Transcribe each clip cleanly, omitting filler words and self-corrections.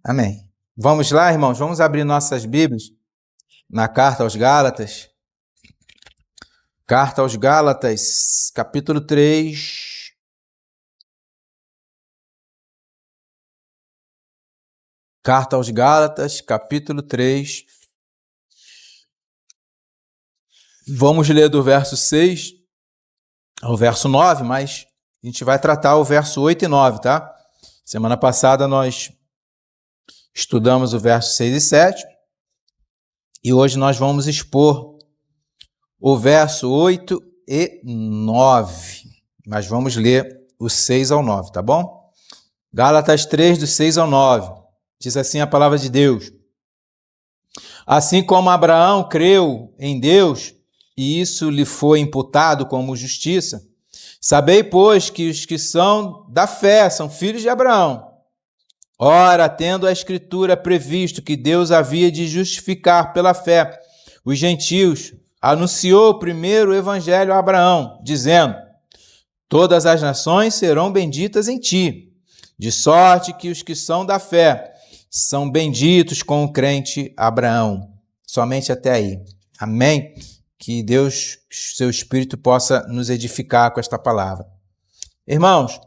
Amém. Vamos lá, irmãos, vamos abrir nossas Bíblias na Carta aos Gálatas. Carta aos Gálatas, capítulo 3. Carta aos Gálatas, capítulo 3. Vamos ler do verso 6 ao verso 9, mas a gente vai tratar o verso 8 e 9, tá? Semana passada nós estudamos o verso 6 e 7 e hoje nós vamos expor o verso 8 e 9, mas vamos ler o 6 ao 9, tá bom? Gálatas 3, do 6 ao 9, diz assim a palavra de Deus: Assim como Abraão creu em Deus, e isso lhe foi imputado como justiça, sabei, pois, que os que são da fé são filhos de Abraão. Ora, tendo a Escritura previsto que Deus havia de justificar pela fé os gentios, anunciou primeiro o Evangelho a Abraão, dizendo: Todas as nações serão benditas em ti, de sorte que os que são da fé são benditos com o crente Abraão. Somente até aí. Amém? Que Deus, seu Espírito, possa nos edificar com esta palavra. Irmãos,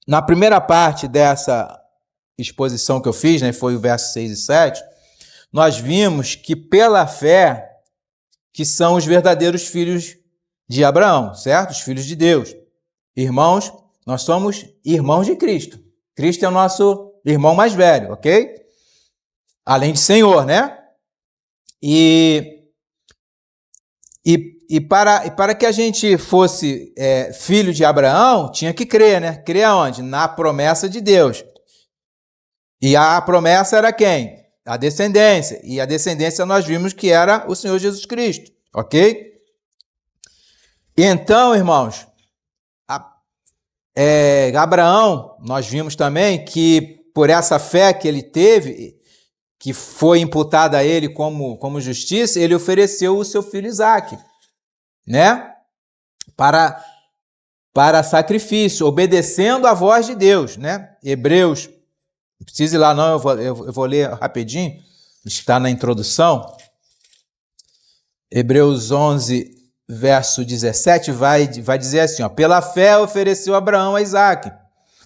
na primeira parte dessa exposição que eu fiz, né, foi o verso 6 e 7, nós vimos que pela fé que são os verdadeiros filhos de Abraão, certo? Os filhos de Deus. Irmãos, nós somos irmãos de Cristo. Cristo é o nosso irmão mais velho, ok? Além de Senhor, né? E para que a gente fosse filho de Abraão, tinha que crer, né? Crer aonde? Na promessa de Deus. E a promessa era quem? A descendência. E a descendência nós vimos que era o Senhor Jesus Cristo, ok? Então, irmãos, Abraão, nós vimos também que por essa fé que ele teve, que foi imputada a ele como justiça, ele ofereceu o seu filho Isaque, né? Para sacrifício, obedecendo à voz de Deus, né? Hebreus, não precisa ir lá não, eu vou ler rapidinho, está na introdução. Hebreus 11, verso 17, vai dizer assim, ó: Pela fé ofereceu Abraão a Isaque,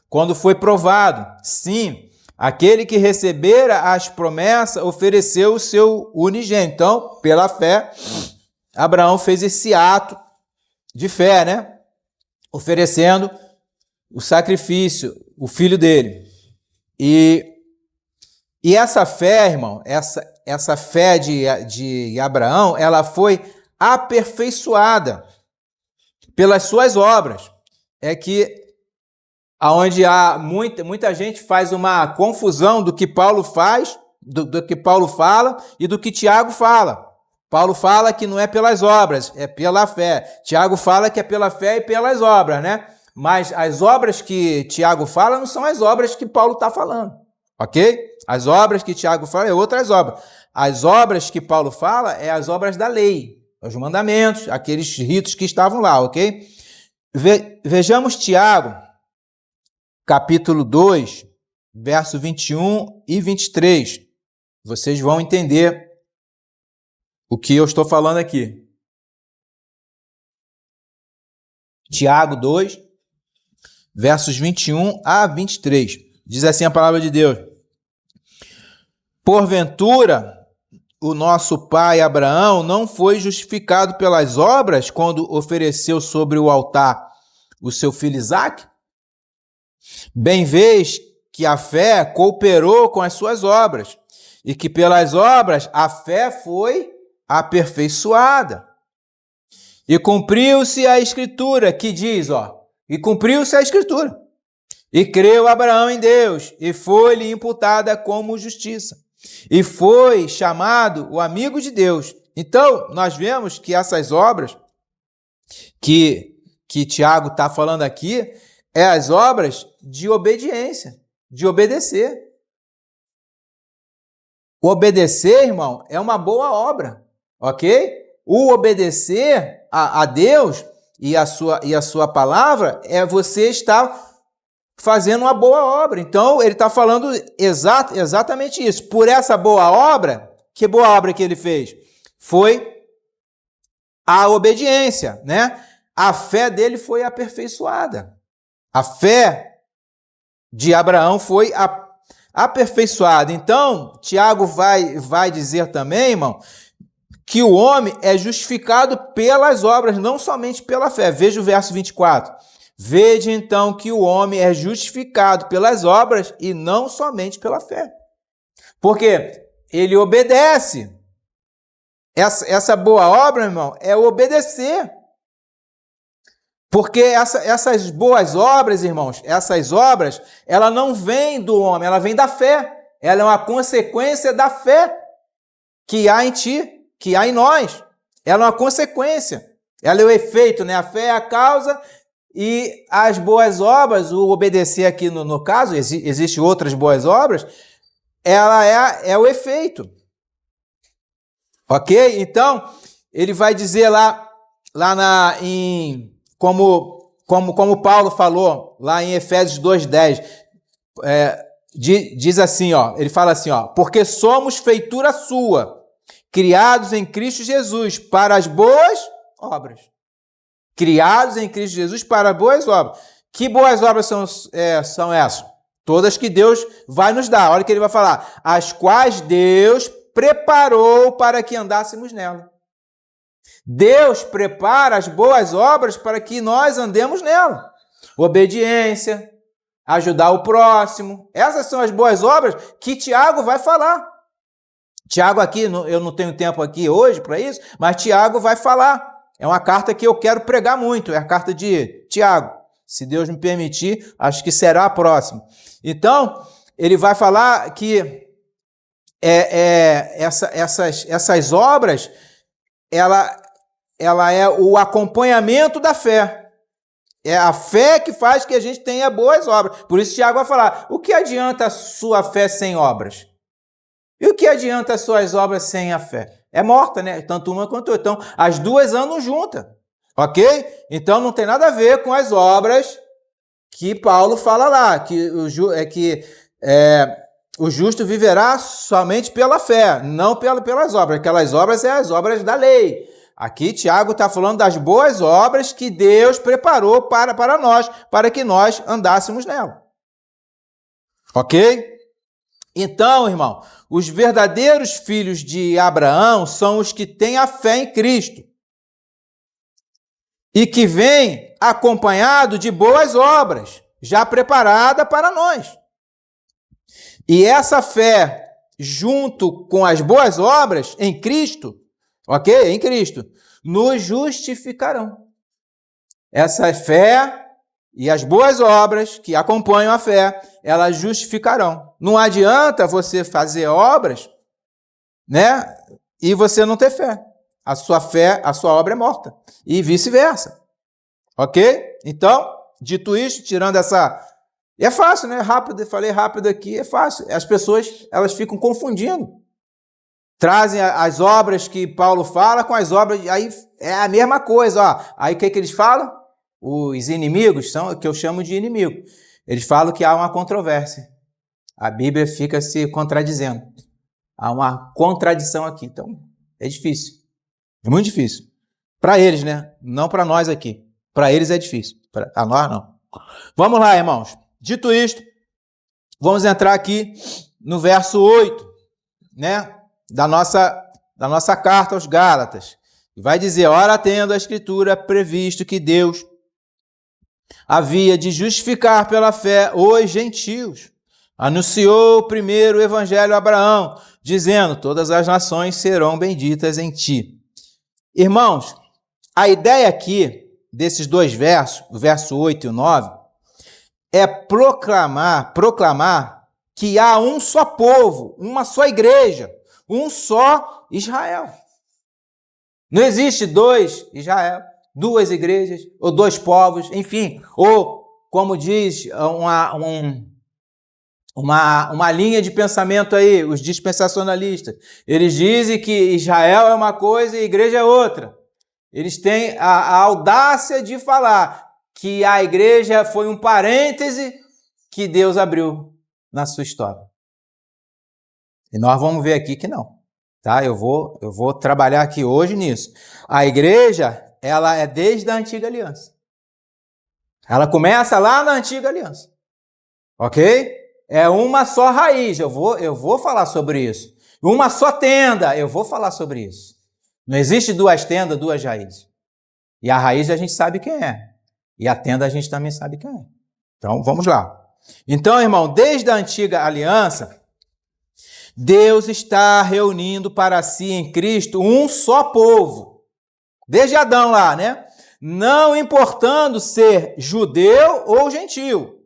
quando foi provado. Sim, aquele que recebera as promessas ofereceu o seu unigênito. Então, pela fé, Abraão fez esse ato de fé, né? Oferecendo o sacrifício, o filho dele. E essa fé, irmão, essa fé de Abraão, ela foi aperfeiçoada pelas suas obras. É que onde há muita gente faz uma confusão do que Paulo faz, do que Paulo fala e do que Tiago fala. Paulo fala que não é pelas obras, é pela fé. Tiago fala que é pela fé e pelas obras, né? Mas as obras que Tiago fala não são as obras que Paulo está falando, ok? As obras que Tiago fala é outras obras. As obras que Paulo fala é as obras da lei, os mandamentos, aqueles ritos que estavam lá, ok? Vejamos Tiago, capítulo 2, verso 21 e 23. Vocês vão entender o que eu estou falando aqui. Tiago 2, versos 21 a 23. Diz assim a palavra de Deus: Porventura, o nosso pai Abraão não foi justificado pelas obras quando ofereceu sobre o altar o seu filho Isaque? Bem vês que a fé cooperou com as suas obras, e que pelas obras a fé foi aperfeiçoada. E cumpriu-se a Escritura, que diz, e cumpriu-se a Escritura. E creu Abraão em Deus, e foi-lhe imputada como justiça. E foi chamado o amigo de Deus. Então, nós vemos que essas obras que Tiago está falando aqui, é as obras de obediência, de obedecer. O obedecer, irmão, é uma boa obra, ok? O obedecer a Deus e a sua palavra é você estar fazendo uma boa obra. Então, ele está falando exatamente isso. Por essa boa obra, que boa obra que ele fez? Foi a obediência, né? A fé dele foi aperfeiçoada. A fé de Abraão foi aperfeiçoada. Então, Tiago vai dizer também, irmão, que o homem é justificado pelas obras, não somente pela fé. Veja o verso 24. Vede então que o homem é justificado pelas obras e não somente pela fé. Porque ele obedece. Essa boa obra, irmão, é obedecer. Porque essas boas obras, irmãos, essas obras, ela não vem do homem, ela vem da fé. Ela é uma consequência da fé que há em ti, que há em nós. Ela é uma consequência. Ela é o efeito, né? A fé é a causa e as boas obras, o obedecer aqui no caso, existem outras boas obras, ela é o efeito. Ok? Então, ele vai dizer como Paulo falou lá em Efésios 2:10, diz assim, ele fala assim, porque somos feitura sua, criados em Cristo Jesus para as boas obras. Criados em Cristo Jesus para boas obras. Que boas obras são essas? Todas que Deus vai nos dar. Olha o que ele vai falar. As quais Deus preparou para que andássemos nela. Deus prepara as boas obras para que nós andemos nela. Obediência, ajudar o próximo. Essas são as boas obras que Tiago vai falar. Tiago aqui, eu não tenho tempo aqui hoje para isso, mas Tiago vai falar. É uma carta que eu quero pregar muito, é a carta de Tiago. Se Deus me permitir, acho que será a próxima. Então, ele vai falar que essas obras, ela é o acompanhamento da fé. É a fé que faz que a gente tenha boas obras. Por isso Tiago vai falar, o que adianta a sua fé sem obras? E o que adianta as suas obras sem a fé? É morta, né? Tanto uma quanto outra. Então, as duas andam juntas. Ok? Então, não tem nada a ver com as obras que Paulo fala lá, que o justo viverá somente pela fé, não pelas obras. Aquelas obras são as obras da lei. Aqui, Tiago está falando das boas obras que Deus preparou para nós, para que nós andássemos nela. Ok? Então, irmão, os verdadeiros filhos de Abraão são os que têm a fé em Cristo e que vêm acompanhado de boas obras, já preparada para nós. E essa fé, junto com as boas obras em Cristo, ok? Em Cristo, nos justificarão. Essa fé e as boas obras que acompanham a fé, elas justificarão. Não adianta você fazer obras, né? E você não ter fé. A sua obra é morta. E vice-versa. Ok? Então, dito isso, tirando essa... É fácil, né? Rápido, falei rápido aqui, é fácil. As pessoas, elas ficam confundindo. Trazem as obras que Paulo fala com as obras, aí é a mesma coisa, ó. Aí o que eles falam? Os inimigos, que eu chamo de inimigo. Eles falam que há uma controvérsia. A Bíblia fica se contradizendo. Há uma contradição aqui. Então, é difícil. É muito difícil. Para eles, né? Não para nós aqui. Para eles é difícil. Para nós, não. Vamos lá, irmãos. Dito isto, vamos entrar aqui no verso 8, né? Da nossa carta aos Gálatas. E vai dizer, ora tendo a Escritura previsto que Deus havia de justificar pela fé os gentios, anunciou primeiro o evangelho a Abraão, dizendo, todas as nações serão benditas em ti. Irmãos, a ideia aqui, desses dois versos, o verso 8 e o 9, é proclamar que há um só povo, uma só igreja, um só Israel. Não existe dois Israel, duas igrejas, ou dois povos, enfim, ou, como diz uma linha de pensamento aí, os dispensacionalistas, eles dizem que Israel é uma coisa e a igreja é outra. Eles têm a audácia de falar que a igreja foi um parêntese que Deus abriu na sua história. E nós vamos ver aqui que não. Tá? Eu vou trabalhar aqui hoje nisso. A igreja, ela é desde a antiga aliança. Ela começa lá na antiga aliança. Ok? É uma só raiz. Eu vou falar sobre isso. Uma só tenda. Eu vou falar sobre isso. Não existe duas tendas, duas raízes. E a raiz a gente sabe quem é. E a tenda a gente também sabe quem é. Então, vamos lá. Então, irmão, desde a antiga aliança, Deus está reunindo para si em Cristo um só povo. Desde Adão lá, né? Não importando ser judeu ou gentio.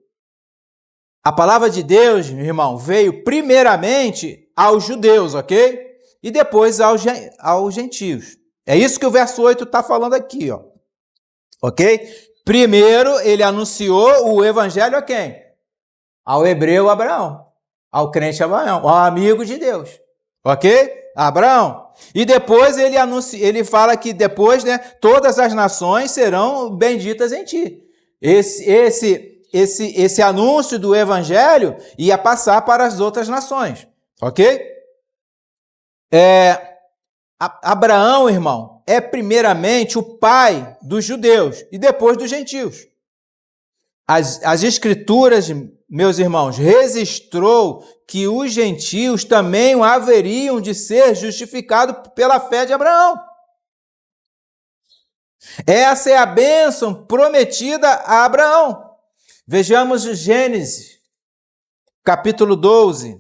A palavra de Deus, meu irmão, veio primeiramente aos judeus, ok? E depois aos gentios. É isso que o verso 8 está falando aqui, ó. Ok? Primeiro, ele anunciou o evangelho a quem? Ao hebreu Abraão. Ao crente Abraão, ao amigo de Deus. Ok? Abraão. E depois ele fala que depois, né, todas as nações serão benditas em ti. Esse anúncio do evangelho ia passar para as outras nações. Ok? Abraão, irmão, é primeiramente o pai dos judeus e depois dos gentios. As escrituras, meus irmãos, registrou que os gentios também haveriam de ser justificados pela fé de Abraão. Essa é a bênção prometida a Abraão. Vejamos Gênesis, capítulo 12,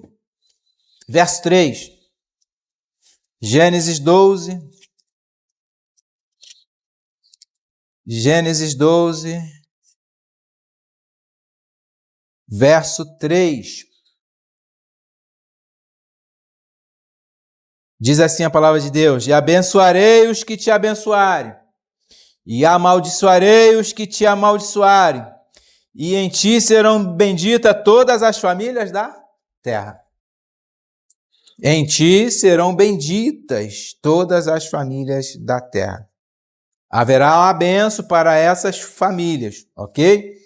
verso 3. Gênesis 12, verso 3. Diz assim a palavra de Deus: e abençoarei os que te abençoarem, e amaldiçoarei os que te amaldiçoarem, e em ti serão benditas todas as famílias da terra. Em ti serão benditas todas as famílias da terra. Haverá uma bênção para essas famílias, ok?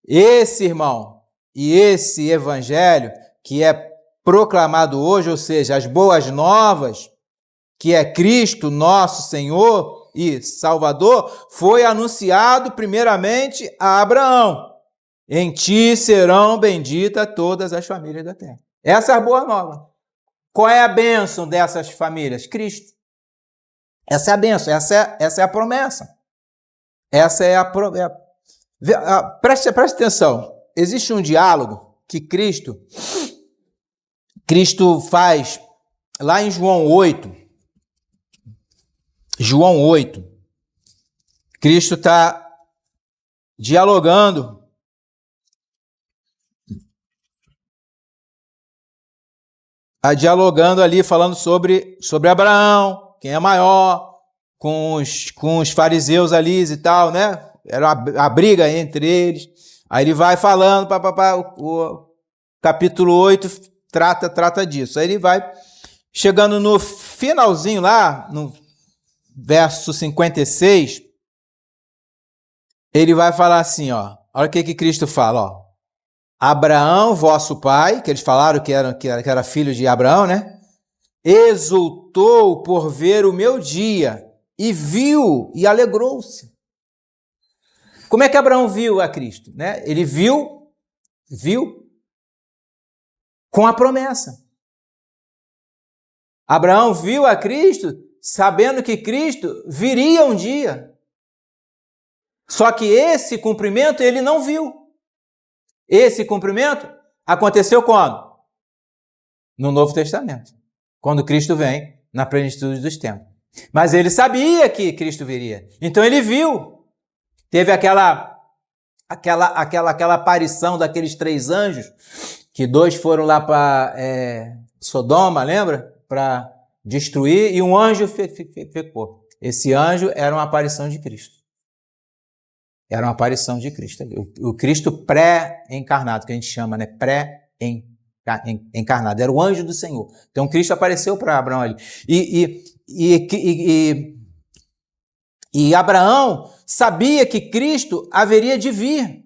Esse, irmão, e esse evangelho que é proclamado hoje, ou seja, as boas novas, que é Cristo, nosso Senhor e Salvador, foi anunciado primeiramente a Abraão. Em ti serão benditas todas as famílias da terra. Essa é a boa nova. Qual é a bênção dessas famílias? Cristo. Essa é a bênção, essa é a promessa. Essa é a promessa. Preste atenção. Existe um diálogo que Cristo faz lá em João 8. João 8. Cristo está dialogando ali, falando sobre Abraão, quem é maior, com os fariseus ali e tal, né? Era a briga entre eles. Aí ele vai falando, o capítulo 8 trata disso. Aí ele vai chegando no finalzinho lá, no verso 56, ele vai falar assim, ó. Olha o que Cristo fala, ó. Abraão, vosso pai, que eles falaram que era filho de Abraão, né? Exultou por ver o meu dia e viu e alegrou-se. Como é que Abraão viu a Cristo, né? Ele viu com a promessa. Abraão viu a Cristo sabendo que Cristo viria um dia. Só que esse cumprimento ele não viu. Esse cumprimento aconteceu quando? No Novo Testamento. Quando Cristo vem na plenitude dos tempos. Mas ele sabia que Cristo viria. Então ele viu. Teve aquela aparição daqueles 3 anjos, que 2 foram lá para Sodoma, lembra? Para destruir, e um anjo ficou. Esse anjo era uma aparição de Cristo. Era uma aparição de Cristo. O Cristo pré-encarnado, que a gente chama, né? Pré-encarnado. Era o anjo do Senhor. Então, Cristo apareceu para Abraão ali. E Abraão sabia que Cristo haveria de vir.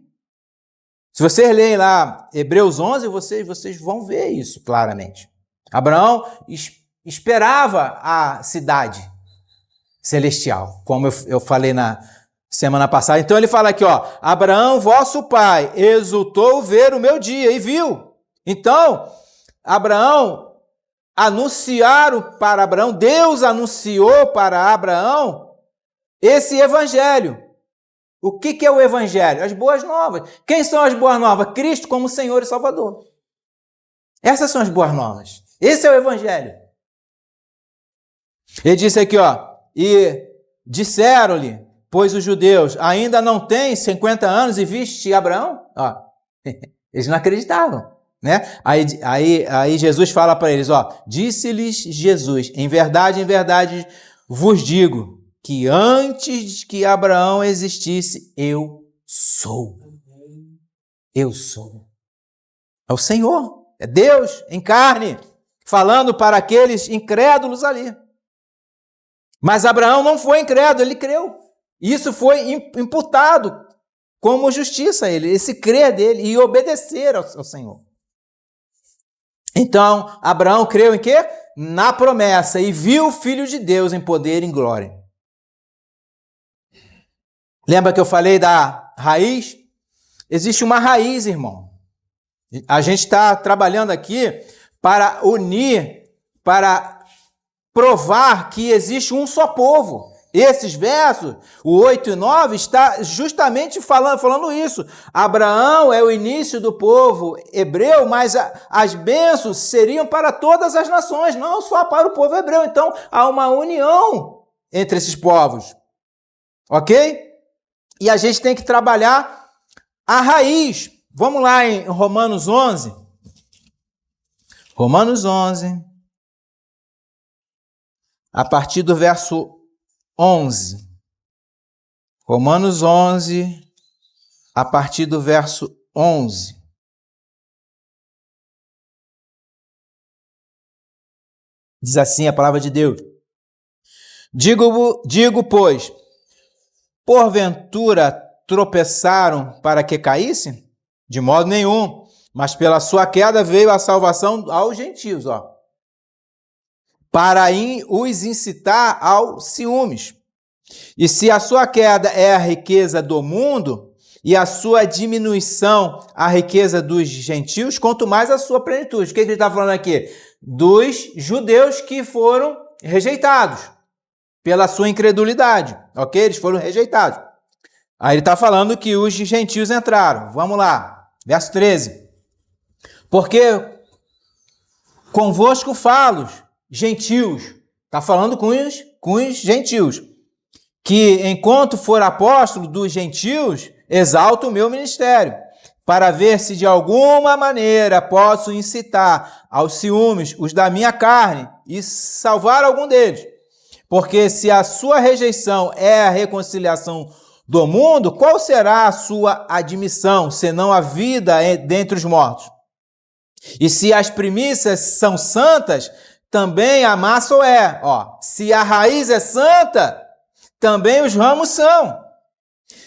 Se vocês lerem lá Hebreus 11, vocês vão ver isso claramente. Abraão esperava a cidade celestial, como eu falei na semana passada. Então ele fala aqui, ó, Abraão, vosso pai, exultou ver o meu dia e viu. Então, Deus anunciou para Abraão esse evangelho. O que é o evangelho? As boas novas. Quem são as boas novas? Cristo como Senhor e Salvador. Essas são as boas novas. Esse é o evangelho. Ele disse aqui, ó, e disseram-lhe, pois os judeus ainda não têm 50 anos e viste Abraão? Ó, eles não acreditavam, né? Aí Jesus fala para eles, ó, disse-lhes Jesus, em verdade vos digo, que antes que Abraão existisse, eu sou. Eu sou. É o Senhor, é Deus em carne, falando para aqueles incrédulos ali. Mas Abraão não foi incrédulo, ele creu. Isso foi imputado como justiça a ele, esse crer dele e obedecer ao Senhor. Então, Abraão creu em quê? Na promessa e viu o Filho de Deus em poder e em glória. Lembra que eu falei da raiz? Existe uma raiz, irmão. A gente está trabalhando aqui para unir, para provar que existe um só povo. Esses versos, o 8 e 9, está justamente falando isso. Abraão é o início do povo hebreu, mas as bênçãos seriam para todas as nações, não só para o povo hebreu. Então, há uma união entre esses povos. Ok? E a gente tem que trabalhar a raiz. Vamos lá em Romanos 11. Romanos 11. A partir do verso 11. Romanos 11, a partir do verso 11. Diz assim a palavra de Deus. Digo, pois, porventura tropeçaram para que caíssem? De modo nenhum, mas pela sua queda veio a salvação aos gentios, ó, para os incitar aos ciúmes. E se a sua queda é a riqueza do mundo, e a sua diminuição a riqueza dos gentios, quanto mais a sua plenitude. O que ele está falando aqui? Dos judeus que foram rejeitados pela sua incredulidade, ok? Eles foram rejeitados. Aí ele está falando que os gentios entraram. Vamos lá, verso 13. Porque convosco falo, gentios, está falando com os gentios, que enquanto for apóstolo dos gentios, exalto o meu ministério, para ver se de alguma maneira posso incitar aos ciúmes os da minha carne e salvar algum deles. Porque se a sua rejeição é a reconciliação do mundo, qual será a sua admissão, senão a vida dentre os mortos? E se as primícias são santas, também a massa o é. Ó, se a raiz é santa, também os ramos são.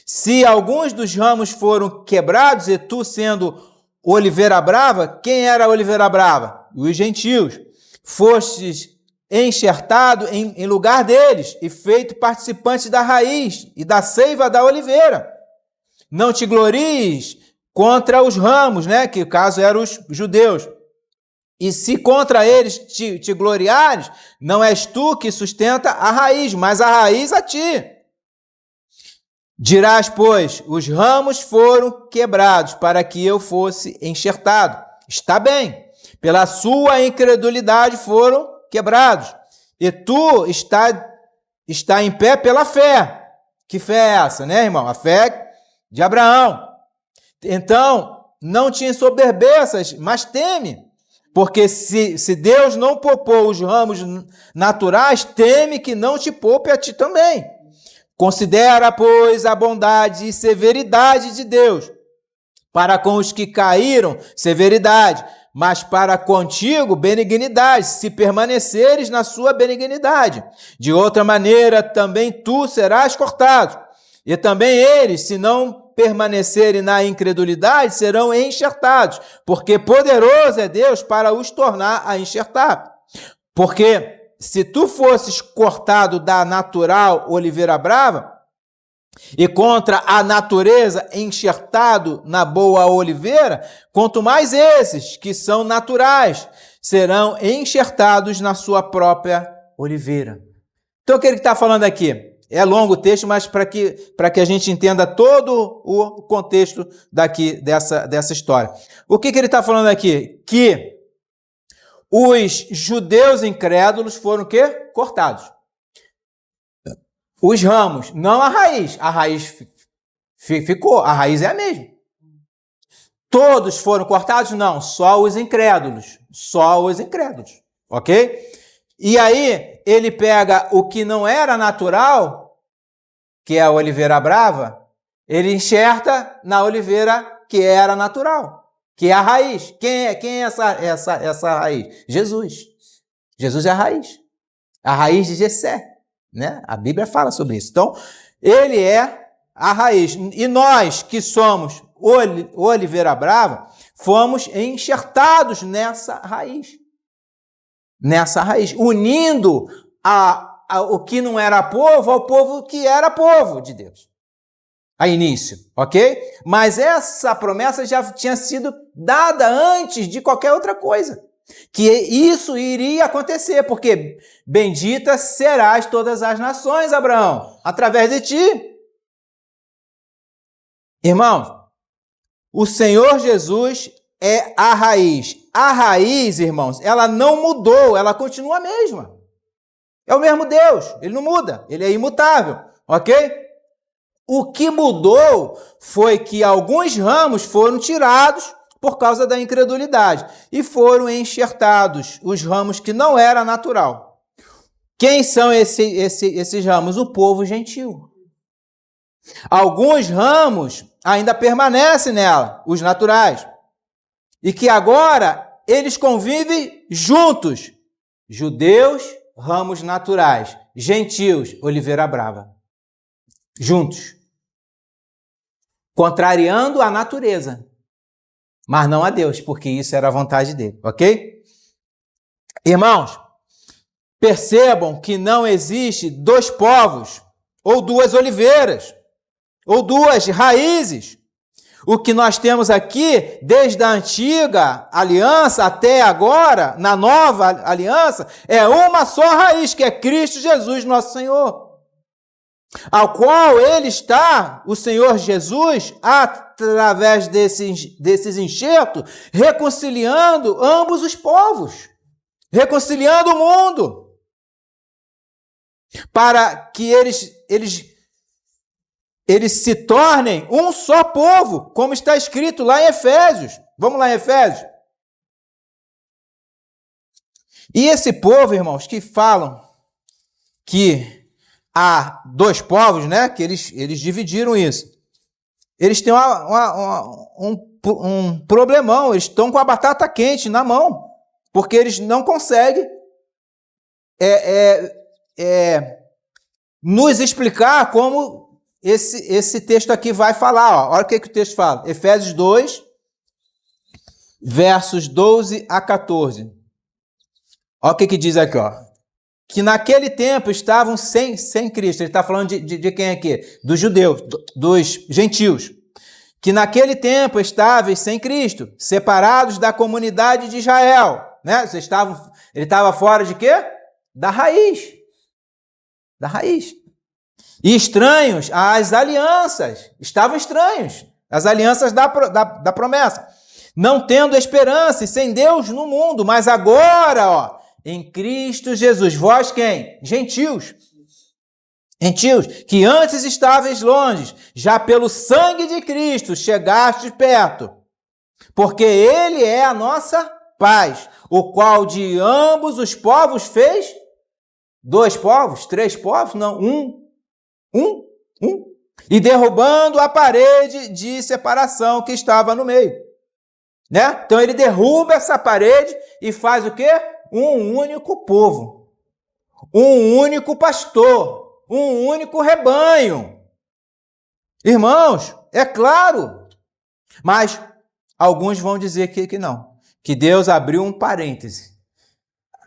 Se alguns dos ramos foram quebrados, e tu sendo oliveira brava, quem era a oliveira brava? Os gentios. Fostes enxertado em lugar deles e feito participante da raiz e da seiva da oliveira. Não te glories contra os ramos, né? Que no caso eram os judeus. E se contra eles te gloriares, não és tu que sustenta a raiz, mas a raiz a ti. Dirás, pois, os ramos foram quebrados para que eu fosse enxertado. Está bem, pela sua incredulidade foram quebrados. E tu está em pé pela fé. Que fé é essa, né, irmão? A fé de Abraão. Então, não te ensoberbeças, mas teme. Porque se Deus não poupou os ramos naturais, teme que não te poupe a ti também. Considera, pois, a bondade e severidade de Deus. Para com os que caíram, severidade, mas para contigo, benignidade, se permaneceres na sua benignidade. De outra maneira, também tu serás cortado. E também eles, se não permanecerem na incredulidade serão enxertados, porque poderoso é Deus para os tornar a enxertar. Porque se tu fosses cortado da natural oliveira brava e contra a natureza enxertado na boa oliveira, quanto mais esses, que são naturais, serão enxertados na sua própria oliveira. Então, o que ele está falando aqui? É longo o texto, mas para que a gente entenda todo o contexto dessa história. O que ele está falando aqui? Que os judeus incrédulos foram o quê? Cortados. Os ramos, não a raiz. A raiz ficou, a raiz é a mesma. Todos foram cortados? Não, só os incrédulos. Só os incrédulos, ok? E aí, ele pega o que não era natural, que é a oliveira brava, ele enxerta na oliveira que era natural, que é a raiz. Quem é essa raiz? Jesus. Jesus é a raiz de Jessé, né? A Bíblia fala sobre isso. Então, ele é a raiz. E nós, que somos oliveira brava, fomos enxertados nessa raiz. Unindo o que não era povo ao povo que era povo de Deus. A início, ok? Mas essa promessa já tinha sido dada antes de qualquer outra coisa. Que isso iria acontecer, porque bendita serás todas as nações, Abraão, através de ti. Irmãos, o Senhor Jesus é a raiz. A raiz, irmãos, ela não mudou, ela continua a mesma. É o mesmo Deus, ele não muda, ele é imutável, ok? O que mudou foi que alguns ramos foram tirados por causa da incredulidade e foram enxertados os ramos que não era natural. Quem são esses ramos? O povo gentil. Alguns ramos ainda permanecem nela, os naturais, e que agora eles convivem juntos. Judeus, ramos naturais. Gentios, oliveira brava. Juntos. Contrariando a natureza. Mas não a Deus, porque isso era a vontade dele, ok? Irmãos, percebam que não existe dois povos, ou duas oliveiras, ou duas raízes. O que nós temos aqui, desde a antiga aliança até agora, na nova aliança, é uma só raiz, que é Cristo Jesus, nosso Senhor. Ao qual ele está, o Senhor Jesus, através desses enxertos, reconciliando ambos os povos, reconciliando o mundo, para que eles se tornem um só povo, como está escrito lá em Efésios. Vamos lá em Efésios. E esse povo, irmãos, que falam que há dois povos, né? Que eles dividiram isso. Eles têm um problemão, eles estão com a batata quente na mão, porque eles não conseguem nos explicar como esse texto aqui vai falar. Ó. Olha o que o texto fala. Efésios 2, versos 12 a 14. Olha o que diz aqui. Ó. Que naquele tempo estavam sem Cristo. Ele está falando de quem aqui? Dos judeus, dos gentios. Que naquele tempo estavam sem Cristo, separados da comunidade de Israel. Né? Ele estava fora de quê? Da raiz. Da raiz. E estranhos às alianças. Estavam estranhos. As alianças da promessa. Não tendo esperança e sem Deus no mundo. Mas agora, ó, em Cristo Jesus. Vós quem? Gentios. Gentios, que antes estáveis longe, já pelo sangue de Cristo chegastes perto. Porque ele é a nossa paz, o qual de ambos os povos fez? Dois povos? Três povos? Não, um. E derrubando a parede de separação que estava no meio. Né? Então ele derruba essa parede e faz o quê? Um único povo. Um único pastor. Um único rebanho. Irmãos, é claro. Mas alguns vão dizer que não, que Deus abriu um parêntese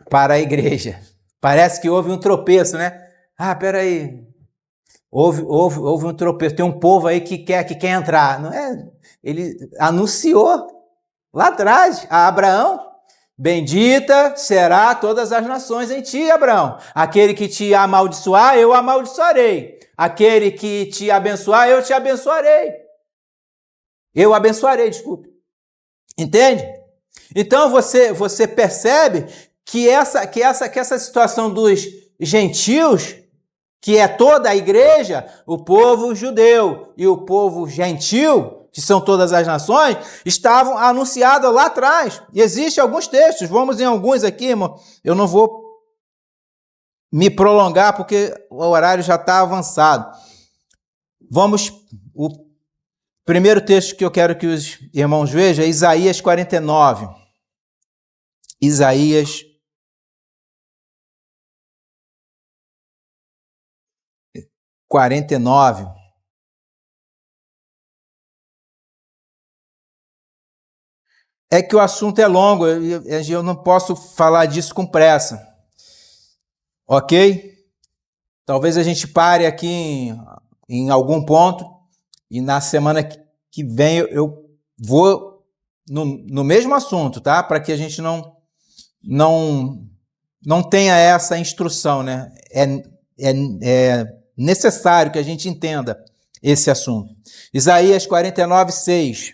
para a igreja. Parece que houve um tropeço, né? Ah, peraí, houve um tropeço, tem um povo aí que quer entrar. Não é? Ele anunciou lá atrás a Abraão: bendita será todas as nações em ti, Abraão. Aquele que te amaldiçoar, eu amaldiçoarei. Aquele que te abençoar, eu te abençoarei. Eu abençoarei, desculpe. Entende? Então você percebe que essa situação dos gentios, que é toda a igreja, o povo judeu e o povo gentil, que são todas as nações, estavam anunciados lá atrás. E existem alguns textos, vamos em alguns aqui, irmão. Eu não vou me prolongar porque o horário já está avançado. O primeiro texto que eu quero que os irmãos vejam é Isaías 49. Isaías 49. É que o assunto é longo, eu não posso falar disso com pressa. Ok? Talvez a gente pare aqui em algum ponto e na semana que vem eu vou no mesmo assunto, tá? Para que a gente não tenha essa instrução, né? É necessário que a gente entenda esse assunto. Isaías 49, 6.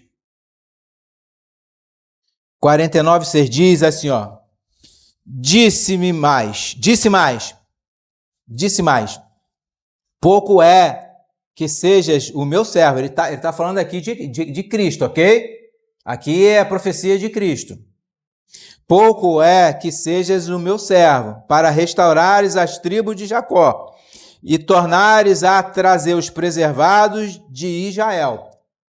49, 6 diz assim, ó: disse mais, pouco é que sejas o meu servo. Ele tá falando aqui de Cristo, ok? Aqui é a profecia de Cristo. Pouco é que sejas o meu servo, para restaurares as tribos de Jacó e tornares a trazer os preservados de Israel.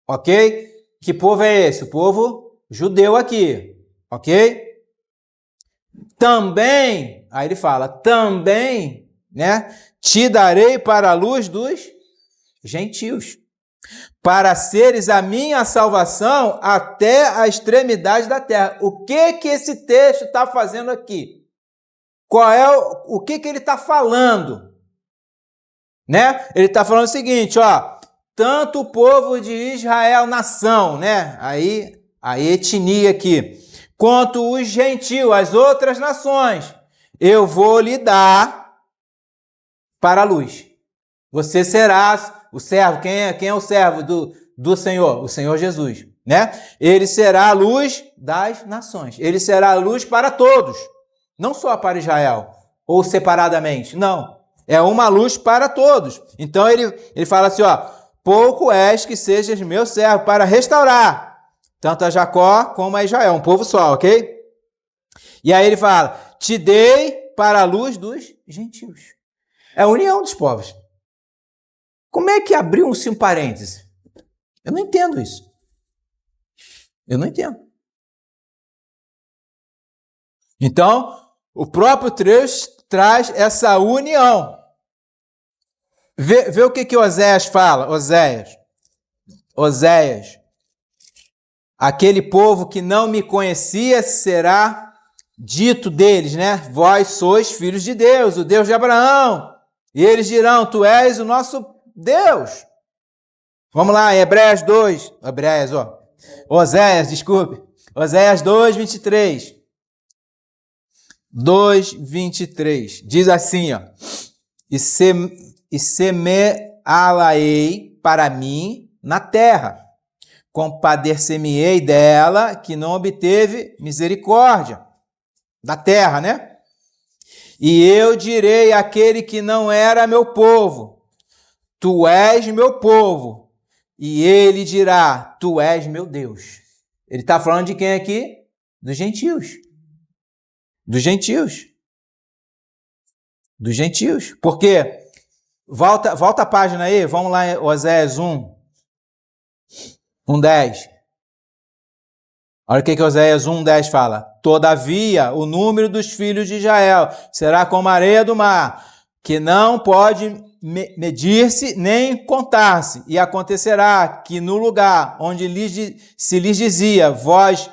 Ok? Que povo é esse? O povo judeu aqui, ok? Também, aí ele fala, também, né? Te darei para a luz dos gentios, para seres a minha salvação até a extremidade da terra. O que esse texto está fazendo aqui? O que ele está falando? Né? Ele está falando o seguinte, ó, tanto o povo de Israel, nação, né? Aí a etnia aqui, quanto os gentios, as outras nações, eu vou lhe dar para a luz. Você será o servo. Quem é o servo do Senhor? O Senhor Jesus, né? Ele será a luz das nações. Ele será a luz para todos, não só para Israel, ou separadamente, não. É uma luz para todos. Então ele fala assim, ó, pouco és que sejas meu servo para restaurar tanto a Jacó como a Israel, um povo só, ok? E aí ele fala, te dei para a luz dos gentios. É a união dos povos. Como é que abriu-se um parêntese? Eu não entendo isso. Eu não entendo. Então, o próprio Deus traz essa união. Vê o que Oséias fala. Oséias. Aquele povo que não me conhecia será dito deles, né? Vós sois filhos de Deus, o Deus de Abraão. E eles dirão, tu és o nosso Deus. Vamos lá, Hebreus 2. Oséias, desculpe. Oséias 2, 23. 2, 23. Diz assim, ó. E semeá-la-ei para mim na terra. Compadecer-me-ei dela, que não obteve misericórdia. Da terra, né? E eu direi àquele que não era meu povo, tu és meu povo. E ele dirá, tu és meu Deus. Ele está falando de quem aqui? Dos gentios. Dos gentios. Dos gentios. Porque, volta a página aí, vamos lá, Oséias 1. 1:10. Olha o que Oséias 1:10 fala. Todavia, o número dos filhos de Israel será como a areia do mar, que não pode medir-se, nem contar-se. E acontecerá que no lugar onde se lhes dizia, vós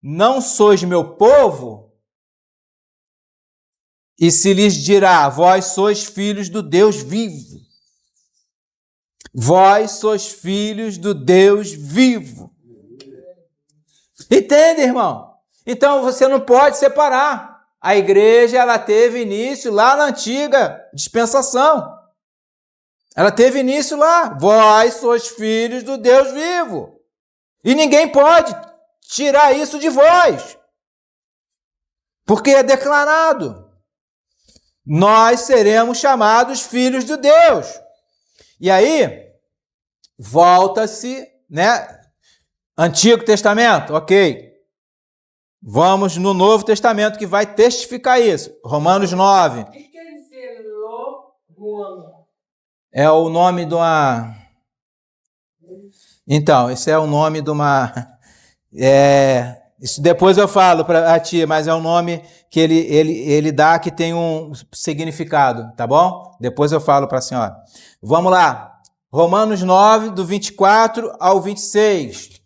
não sois meu povo, e se lhes dirá, vós sois filhos do Deus vivo. Vós sois filhos do Deus vivo. Entende, irmão? Então você não pode separar. A igreja, ela teve início lá na antiga dispensação. Ela teve início lá. Vós sois filhos do Deus vivo. E ninguém pode tirar isso de vós. Porque é declarado. Nós seremos chamados filhos de Deus. E aí, volta-se, né? Antigo Testamento, ok. Vamos no Novo Testamento que vai testificar isso. Romanos 9. O que quer dizer Lo-Ruama? É o nome de uma... Então, esse é o nome de uma... Isso depois eu falo para ti, mas é um nome que ele dá que tem um significado, tá bom? Depois eu falo para a senhora. Vamos lá. Romanos 9, do 24 ao 26.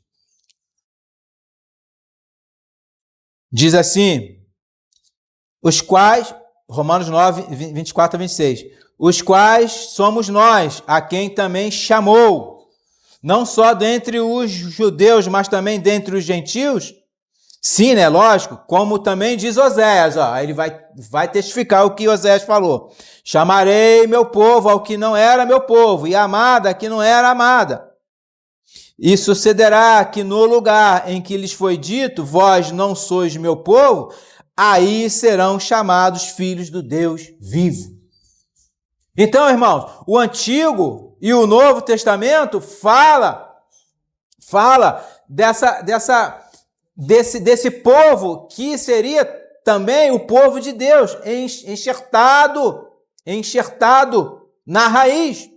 Diz assim, os quais, Romanos 9, 24 a 26, os quais somos nós, a quem também chamou, não só dentre os judeus, mas também dentre os gentios. Sim, né, lógico, como também diz Oséias, ó, ele vai testificar o que Oséias falou. Chamarei meu povo ao que não era meu povo, e amada a que não era amada. E sucederá que no lugar em que lhes foi dito, vós não sois meu povo, aí serão chamados filhos do Deus vivo. Então, irmãos, o Antigo e o Novo Testamento fala desse povo que seria também o povo de Deus, enxertado na raiz.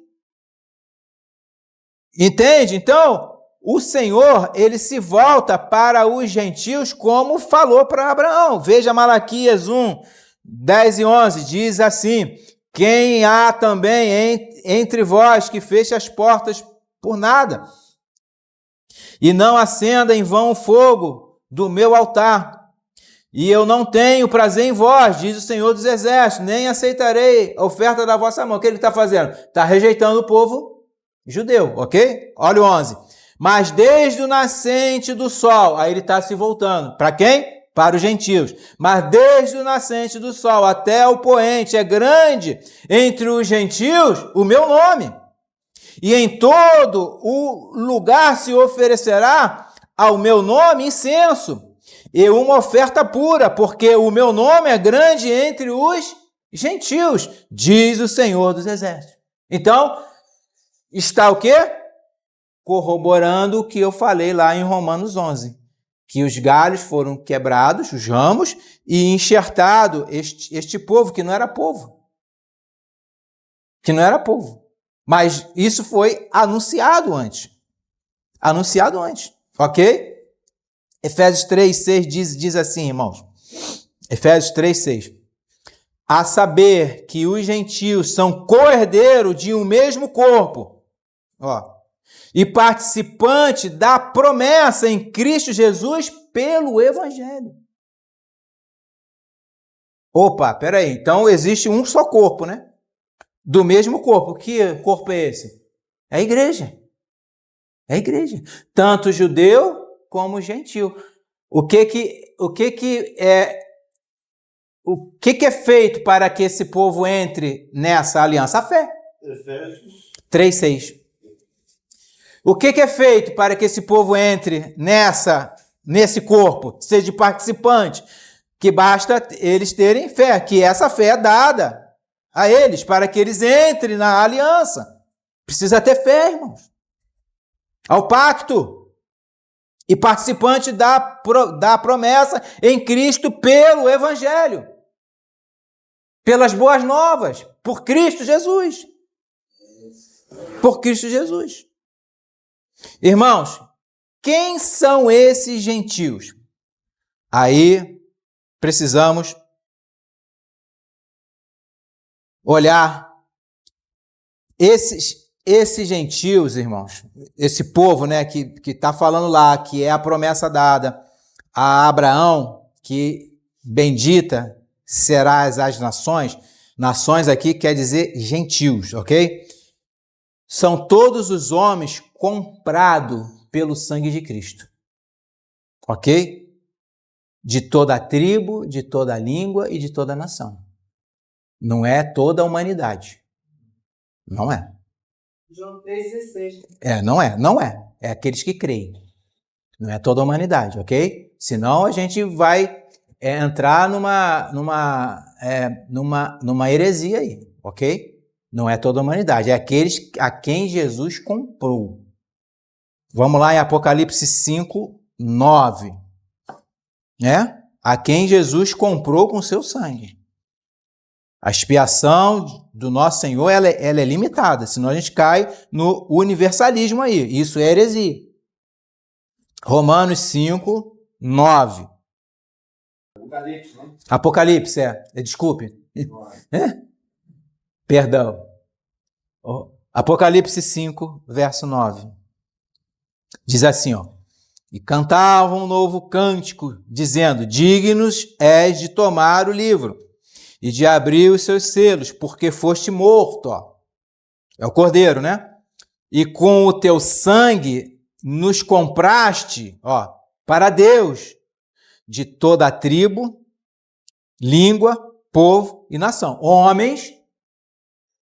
Entende? Então, o Senhor, ele se volta para os gentios como falou para Abraão. Veja Malaquias 1, 10 e 11, diz assim, quem há também entre vós que feche as portas por nada, e não acenda em vão o fogo do meu altar, e eu não tenho prazer em vós, diz o Senhor dos Exércitos, nem aceitarei a oferta da vossa mão. O que ele está fazendo? Está rejeitando o povo judeu, ok? Olha o 11. Mas desde o nascente do sol, aí ele está se voltando. Para quem? Para os gentios. Mas desde o nascente do sol até o poente é grande entre os gentios o meu nome. E em todo o lugar se oferecerá ao meu nome incenso e uma oferta pura, porque o meu nome é grande entre os gentios, diz o Senhor dos Exércitos. Então, está o quê? Corroborando o que eu falei lá em Romanos 11, que os galhos foram quebrados, os ramos, e enxertado este povo, que não era povo. Que não era povo. Mas isso foi anunciado antes. Anunciado antes, ok? Efésios 3:6 diz assim, irmãos. Efésios 3:6. A saber que os gentios são co-herdeiros de um mesmo corpo. Ó. E participante da promessa em Cristo Jesus pelo Evangelho. Opa, peraí. Então existe um só corpo, né? Do mesmo corpo. Que corpo é esse? É a igreja. É a igreja. Tanto judeu como gentil. O que é feito para que esse povo entre nessa aliança? A fé. 3:6. O que é feito para que esse povo entre nesse corpo, seja participante? Que basta eles terem fé, que essa fé é dada a eles, para que eles entrem na aliança. Precisa ter fé, irmãos. Ao pacto. E participante da promessa em Cristo pelo Evangelho. Pelas boas novas. Por Cristo Jesus. Por Cristo Jesus. Irmãos, quem são esses gentios? Aí precisamos olhar Esses gentios, irmãos, esse povo, né, que está falando lá, que é a promessa dada a Abraão, que bendita serás as nações. Nações aqui quer dizer gentios, ok? São todos os homens comprados pelo sangue de Cristo, ok? De toda a tribo, de toda a língua e de toda a nação. Não é toda a humanidade. Não é. João 3,16. Não é. É aqueles que creem. Não é toda a humanidade, ok? Senão a gente vai entrar numa heresia aí, ok? Não é toda a humanidade, é aqueles a quem Jesus comprou. Vamos lá em Apocalipse 5, 9. A quem Jesus comprou com seu sangue. A expiação do nosso Senhor, ela é limitada, senão a gente cai no universalismo aí. Isso é heresia. Romanos 5, 9. Apocalipse, né? Apocalipse, desculpe. Perdão. Apocalipse 5, verso 9. Diz assim, e cantavam um novo cântico, dizendo, dignos és de tomar o livro e de abrir os seus selos, porque foste morto, É o Cordeiro, né? E com o teu sangue nos compraste, para Deus, de toda a tribo, língua, povo e nação. Homens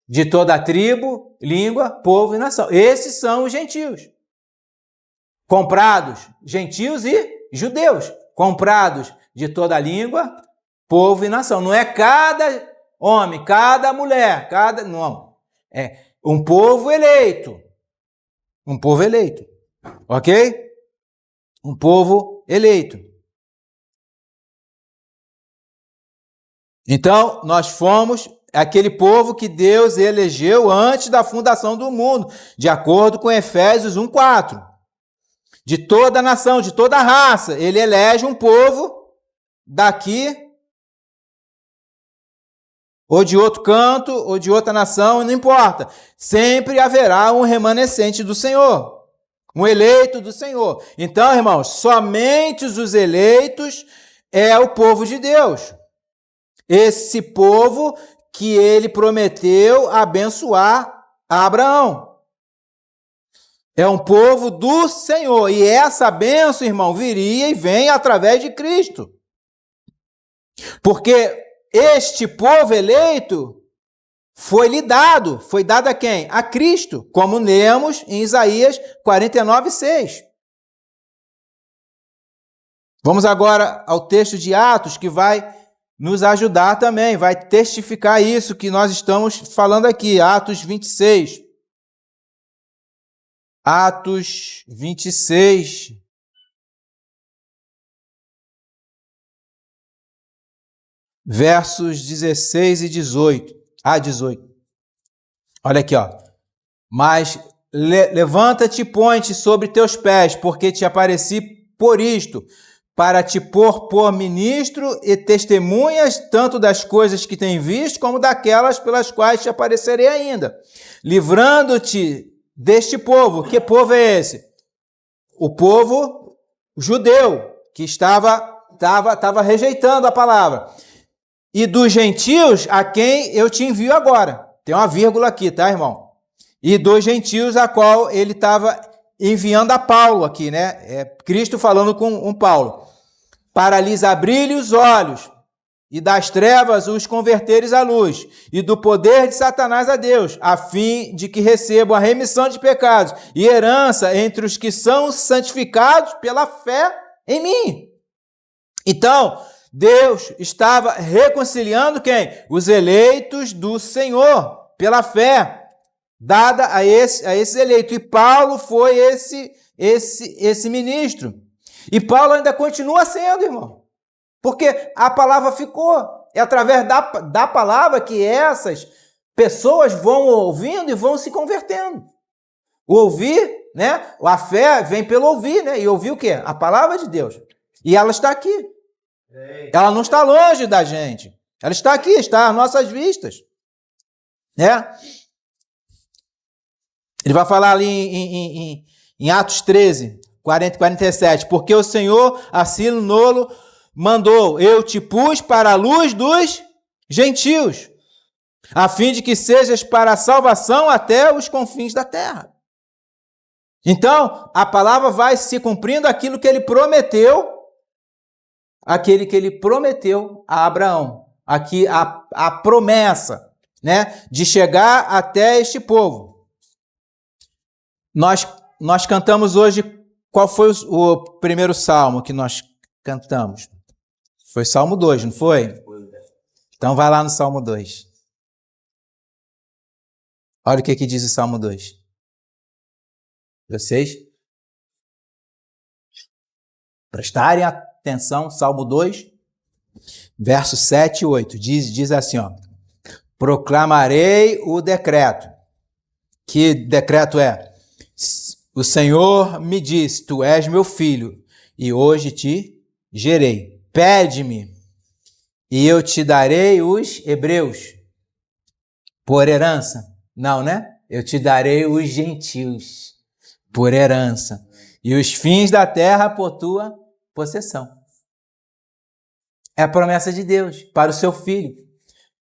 de toda a tribo, língua, povo e nação. Esses são os gentios. Comprados, gentios e judeus. Comprados de toda a língua, povo e nação. Não é cada homem, cada mulher, não. É um povo eleito. Um povo eleito. Ok? Um povo eleito. Então, nós fomos aquele povo que Deus elegeu antes da fundação do mundo, de acordo com Efésios 1:4. De toda a nação, de toda a raça, ele elege um povo daqui, ou de outro canto, ou de outra nação, não importa. Sempre haverá um remanescente do Senhor, um eleito do Senhor. Então, irmãos, somente os eleitos é o povo de Deus. Esse povo que ele prometeu abençoar a Abraão. É um povo do Senhor. E essa bênção, irmão, viria e vem através de Cristo. Porque este povo eleito foi dado a quem? A Cristo, como lemos em Isaías 49:6. Vamos agora ao texto de Atos, que vai nos ajudar também, vai testificar isso que nós estamos falando aqui, Atos 26. Atos 26. Versos 16 e 18. 18. Olha aqui, Mas levanta-te e põe-te sobre teus pés, porque te apareci por isto, para te pôr por ministro e testemunhas, tanto das coisas que tem visto, como daquelas pelas quais te aparecerei ainda, livrando-te deste povo. Que povo é esse? O povo judeu, que estava rejeitando a palavra. E dos gentios, a quem eu te envio agora. Tem uma vírgula aqui, tá, irmão? E dos gentios, a qual ele estava enviando a Paulo aqui, né? Cristo falando com Paulo. Para lhes abrir os olhos, e das trevas os converteres à luz, e do poder de Satanás a Deus, a fim de que recebam a remissão de pecados e herança entre os que são santificados pela fé em mim. Então, Deus estava reconciliando quem? Os eleitos do Senhor, pela fé dada a esses eleitos. E Paulo foi esse ministro. E Paulo ainda continua sendo, irmão. Porque a palavra ficou. É através da palavra que essas pessoas vão ouvindo e vão se convertendo. O ouvir, né? A fé vem pelo ouvir, né? E ouvir o quê? A palavra de Deus. E ela está aqui. Ela não está longe da gente. Ela está aqui, está às nossas vistas. Né? Ele vai falar ali em Atos 13, 40 e 47. Porque o Senhor, assim nolo, mandou, eu te pus para a luz dos gentios, a fim de que sejas para a salvação até os confins da terra. Então, a palavra vai se cumprindo aquilo que ele prometeu, a Abraão. Aqui a promessa, né, de chegar até este povo. Nós cantamos hoje, qual foi o primeiro salmo que nós cantamos? Foi Salmo 2, não foi? Então vai lá no Salmo 2. Olha o que diz o Salmo 2. Vocês prestarem atenção, Salmo 2, versos 7 e 8. Diz assim, ó. Proclamarei o decreto. Que decreto é? O Senhor me disse, tu és meu filho, e hoje te gerei. Pede-me, e eu te darei os hebreus por herança. Não, né? Eu te darei os gentios por herança, e os fins da terra por tua possessão. É a promessa de Deus para o seu filho.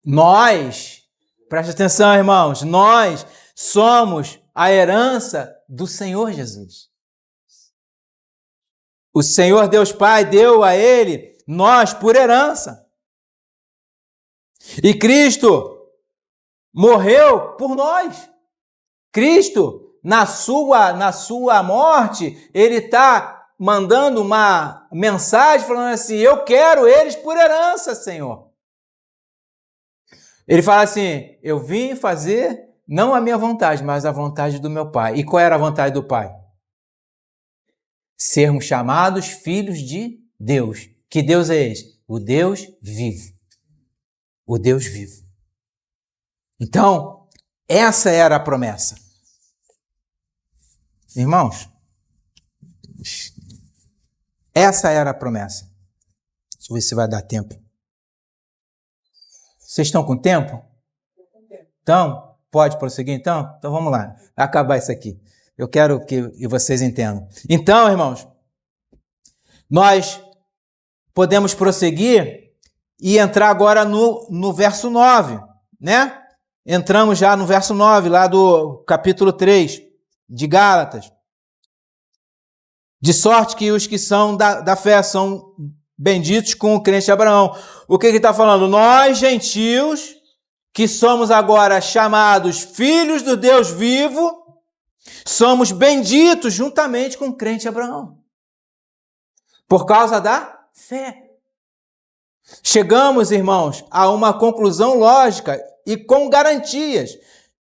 Nós, preste atenção, irmãos, nós somos a herança do Senhor Jesus. O Senhor Deus Pai deu a ele nós por herança. E Cristo morreu por nós. Cristo, na sua morte, ele está mandando uma mensagem falando assim, eu quero eles por herança, Senhor. Ele fala assim, eu vim fazer não a minha vontade, mas a vontade do meu Pai. E qual era a vontade do Pai? Sermos chamados filhos de Deus. Que Deus é esse? O Deus vivo. O Deus vivo. Então, essa era a promessa. Irmãos, essa era a promessa. Deixa eu ver se vai dar tempo. Vocês estão com tempo? Então, pode prosseguir então? Então vamos lá, vai acabar isso aqui. Eu quero que vocês entendam. Então, irmãos, nós podemos prosseguir e entrar agora no verso 9, né? Entramos já no verso 9, lá do capítulo 3 de Gálatas. De sorte que os que são da fé são benditos com o crente Abraão. O que ele está falando? Nós, gentios, que somos agora chamados filhos do Deus vivo, somos benditos juntamente com o crente Abraão. Por causa da fé. Chegamos, irmãos, a uma conclusão lógica e com garantias.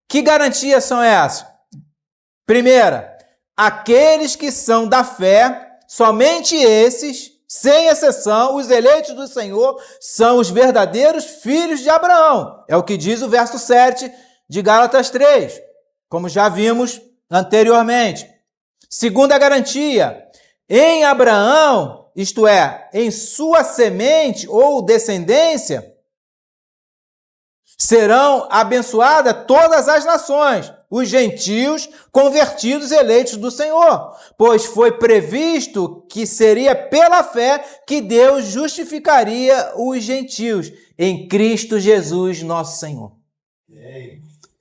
Que garantias são essas? Primeira, aqueles que são da fé, somente esses, sem exceção, os eleitos do Senhor, são os verdadeiros filhos de Abraão. É o que diz o verso 7 de Gálatas 3, como já vimos anteriormente. Segunda garantia, em Abraão, isto é, em sua semente ou descendência, serão abençoadas todas as nações, os gentios convertidos eleitos do Senhor, pois foi previsto que seria pela fé que Deus justificaria os gentios em Cristo Jesus, nosso Senhor.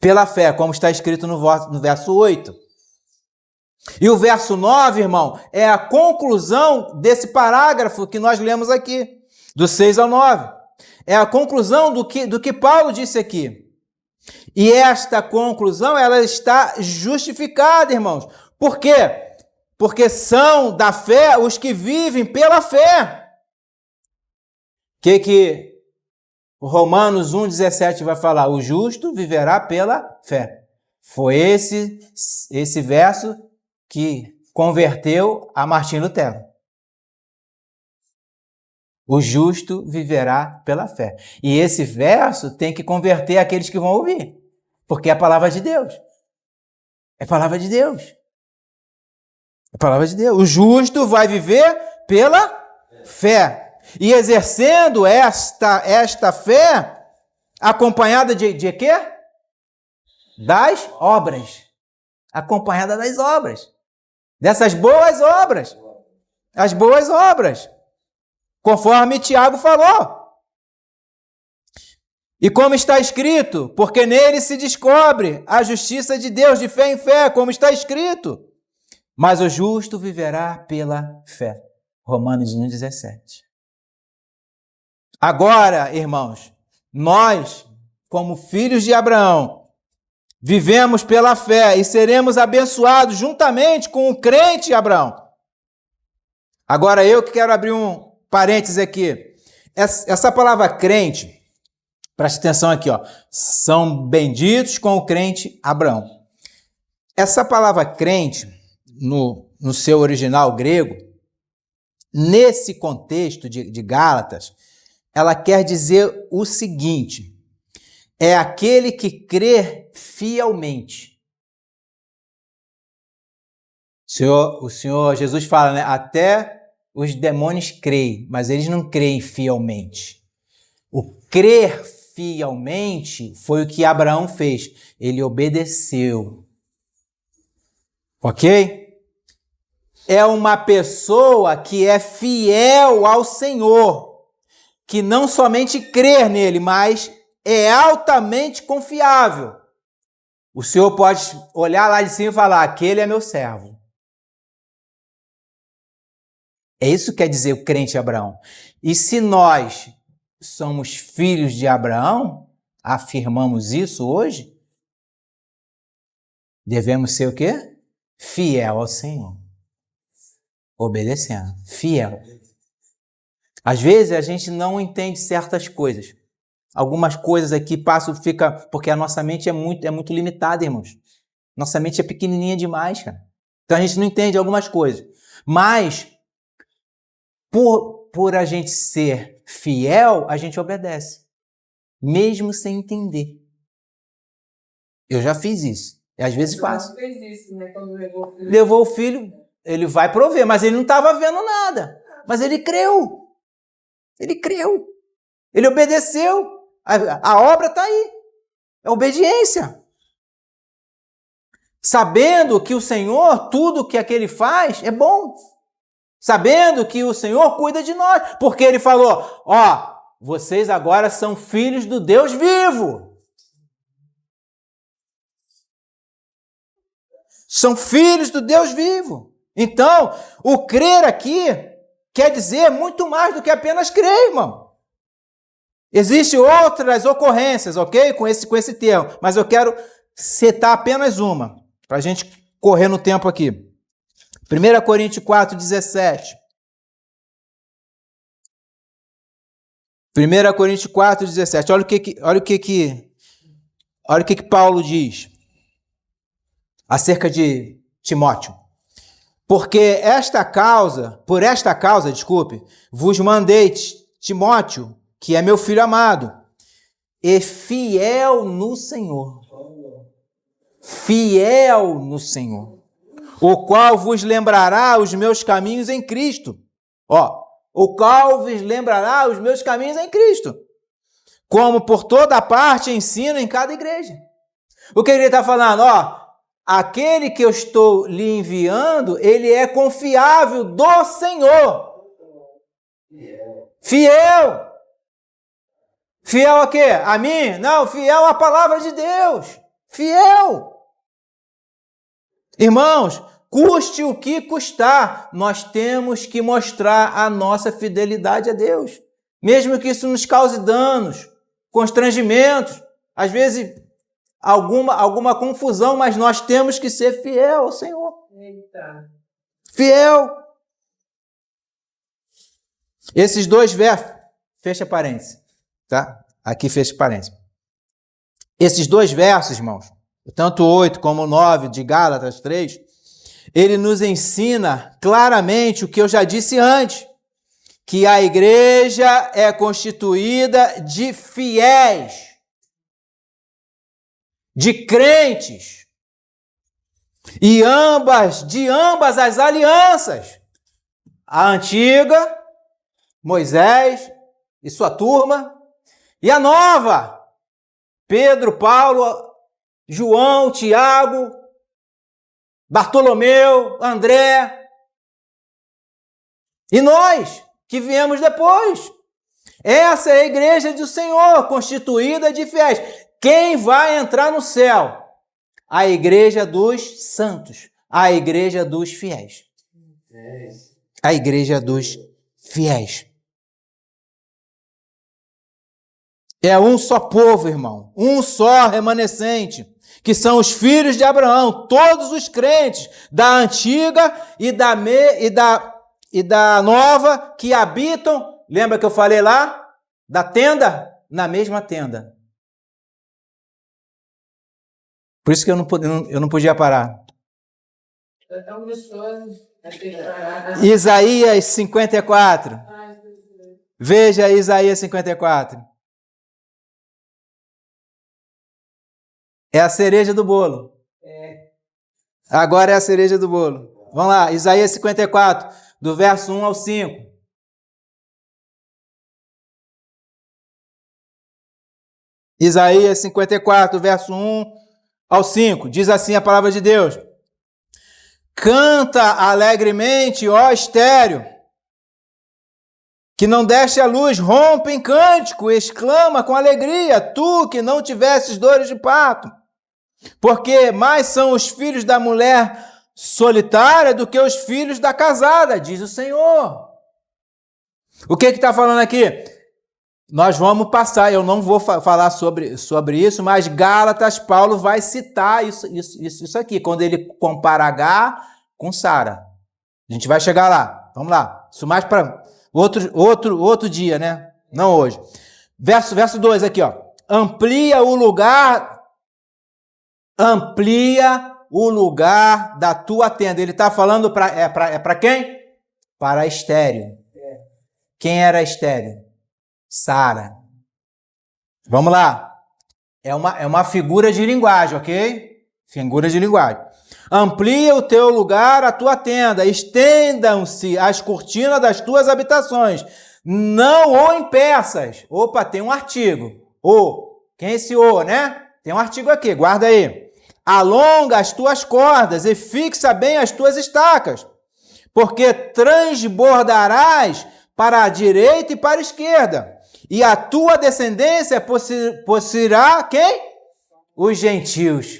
Pela fé, como está escrito no verso 8. E o verso 9, irmão, é a conclusão desse parágrafo que nós lemos aqui, do 6 ao 9. É a conclusão do que Paulo disse aqui. E esta conclusão, ela está justificada, irmãos. Por quê? Porque são da fé os que vivem pela fé. Que o Romanos 1,17 vai falar? O justo viverá pela fé. Foi esse verso que converteu a Martim Lutero. O justo viverá pela fé. E esse verso tem que converter aqueles que vão ouvir. Porque é a palavra de Deus. É a palavra de Deus. É a palavra de Deus. O justo vai viver pela fé. E exercendo esta fé, acompanhada de quê? Das obras. acompanhada das obras. Dessas boas obras. As boas obras. Conforme Tiago falou. E como está escrito, porque nele se descobre a justiça de Deus de fé em fé, como está escrito. Mas o justo viverá pela fé. Romanos 1,17. Agora, irmãos, nós, como filhos de Abraão, vivemos pela fé e seremos abençoados juntamente com o crente Abraão. Agora eu que quero abrir um parêntese aqui. Essa palavra crente, preste atenção aqui, ó. São benditos com o crente Abraão. Essa palavra crente, no seu original grego, nesse contexto de Gálatas, ela quer dizer o seguinte: é aquele que crê fielmente. O Senhor Jesus fala, né? Até os demônios creem, mas eles não creem fielmente. O crer fielmente foi o que Abraão fez. Ele obedeceu. Ok? É uma pessoa que é fiel ao Senhor, que não somente crê nele, mas é altamente confiável. O Senhor pode olhar lá de cima e falar, aquele é meu servo. É isso que quer dizer o crente Abraão. E se nós somos filhos de Abraão, afirmamos isso hoje, devemos ser o quê? Fiel ao Senhor. Obedecendo. Fiel. Às vezes a gente não entende certas coisas. Algumas coisas aqui porque a nossa mente é muito limitada, irmãos. Nossa mente é pequenininha demais, cara. Então a gente não entende algumas coisas. Mas, por a gente ser fiel, a gente obedece. Mesmo sem entender. Eu já fiz isso. E às vezes faço. Fez isso, né? Quando levou o filho, ele vai prover, mas ele não estava vendo nada. Mas ele creu. Ele creu. Ele obedeceu. A obra está aí. É obediência. Sabendo que o Senhor, tudo que aquele faz é bom. Sabendo que o Senhor cuida de nós. Porque ele falou, ó, vocês agora são filhos do Deus vivo. São filhos do Deus vivo. Então, o crer aqui quer dizer muito mais do que apenas crer, irmão. Existem outras ocorrências, ok? Com esse termo. Mas eu quero citar apenas uma, para a gente correr no tempo aqui. 1 Coríntios 4,17. 1 Coríntios 4,17. Olha o que Paulo diz acerca de Timóteo. Por esta causa, vos mandei Timóteo, que é meu filho amado, e fiel no Senhor. Fiel no Senhor. O qual vos lembrará os meus caminhos em Cristo. O qual vos lembrará os meus caminhos em Cristo. Como por toda parte ensino em cada igreja. O que ele está falando? Aquele que eu estou lhe enviando, ele é confiável do Senhor. Fiel. Fiel a quê? A mim? Não, fiel à palavra de Deus. Fiel. Irmãos, custe o que custar, nós temos que mostrar a nossa fidelidade a Deus. Mesmo que isso nos cause danos, constrangimentos, às vezes alguma confusão, mas nós temos que ser fiel ao Senhor. Eita. Fiel. Esses dois versos, fecha parênteses, tá? Aqui fecha parênteses. Esses dois versos, irmãos, tanto o 8 como o 9 de Gálatas 3, ele nos ensina claramente o que eu já disse antes, que a igreja é constituída de fiéis, de crentes, e de ambas as alianças, a antiga, Moisés e sua turma, e a nova, Pedro, Paulo, João, Tiago, Bartolomeu, André. E nós, que viemos depois. Essa é a igreja do Senhor, constituída de fiéis. Quem vai entrar no céu? A igreja dos santos. A igreja dos fiéis. A igreja dos fiéis. É um só povo, irmão. Um só remanescente. Que são os filhos de Abraão. Todos os crentes da antiga e da nova que habitam. Lembra que eu falei lá? Da tenda? Na mesma tenda. Por isso que eu não podia parar. É tão gostoso. Isaías 54. Veja Isaías 54. É a cereja do bolo. Agora é a cereja do bolo. Vamos lá, Isaías 54, do verso 1 ao 5. Isaías 54, verso 1 ao 5. Diz assim a palavra de Deus. Canta alegremente, ó estéreo, que não deste a luz, rompe em cântico, exclama com alegria, tu que não tivesses dores de parto. Porque mais são os filhos da mulher solitária do que os filhos da casada, diz o Senhor. O que está falando aqui? Nós vamos passar, eu não vou falar sobre isso, mas Gálatas, Paulo vai citar isso aqui, quando ele compara H com Sara. A gente vai chegar lá, vamos lá. Isso mais para outro dia, né? Não hoje. Verso 2 aqui, ó. Amplia o lugar da tua tenda. Ele está falando para quem? Para a estéreo. Quem era a estéreo? Sara. Vamos lá. É uma figura de linguagem, ok? Figura de linguagem. Amplia o teu lugar, a tua tenda. Estendam-se as cortinas das tuas habitações. Não o impeças. Opa, tem um artigo. Quem é esse né? Tem um artigo aqui, guarda aí. Alonga as tuas cordas e fixa bem as tuas estacas, porque transbordarás para a direita e para a esquerda, e a tua descendência possuirá quem? Os gentios.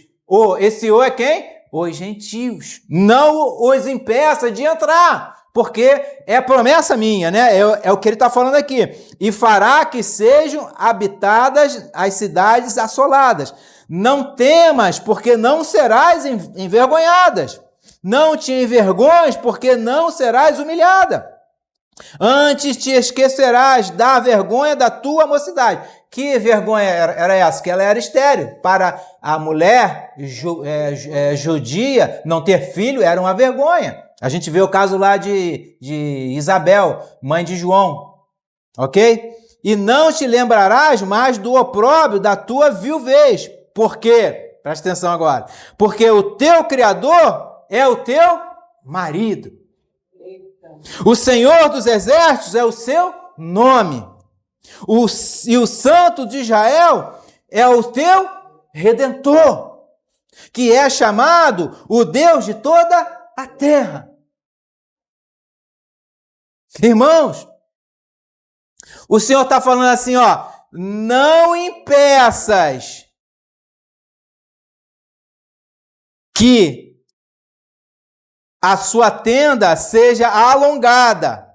Esse é quem? Os gentios. Não os impeça de entrar, porque é promessa minha, né? É o que ele está falando aqui. E fará que sejam habitadas as cidades assoladas. Não temas, porque não serás envergonhadas. Não te envergonhes, porque não serás humilhada. Antes te esquecerás da vergonha da tua mocidade. Que vergonha era essa? Que ela era estéril. Para a mulher judia, não ter filho era uma vergonha. A gente vê o caso lá de Isabel, mãe de João. Ok? E não te lembrarás mais do opróbrio da tua viuvez. Por quê? Presta atenção agora. Porque o teu Criador é o teu marido. O Senhor dos Exércitos é o seu nome. E o Santo de Israel é o teu Redentor, que é chamado o Deus de toda a terra. Irmãos, o Senhor está falando assim, ó, não impeças que a sua tenda seja alongada,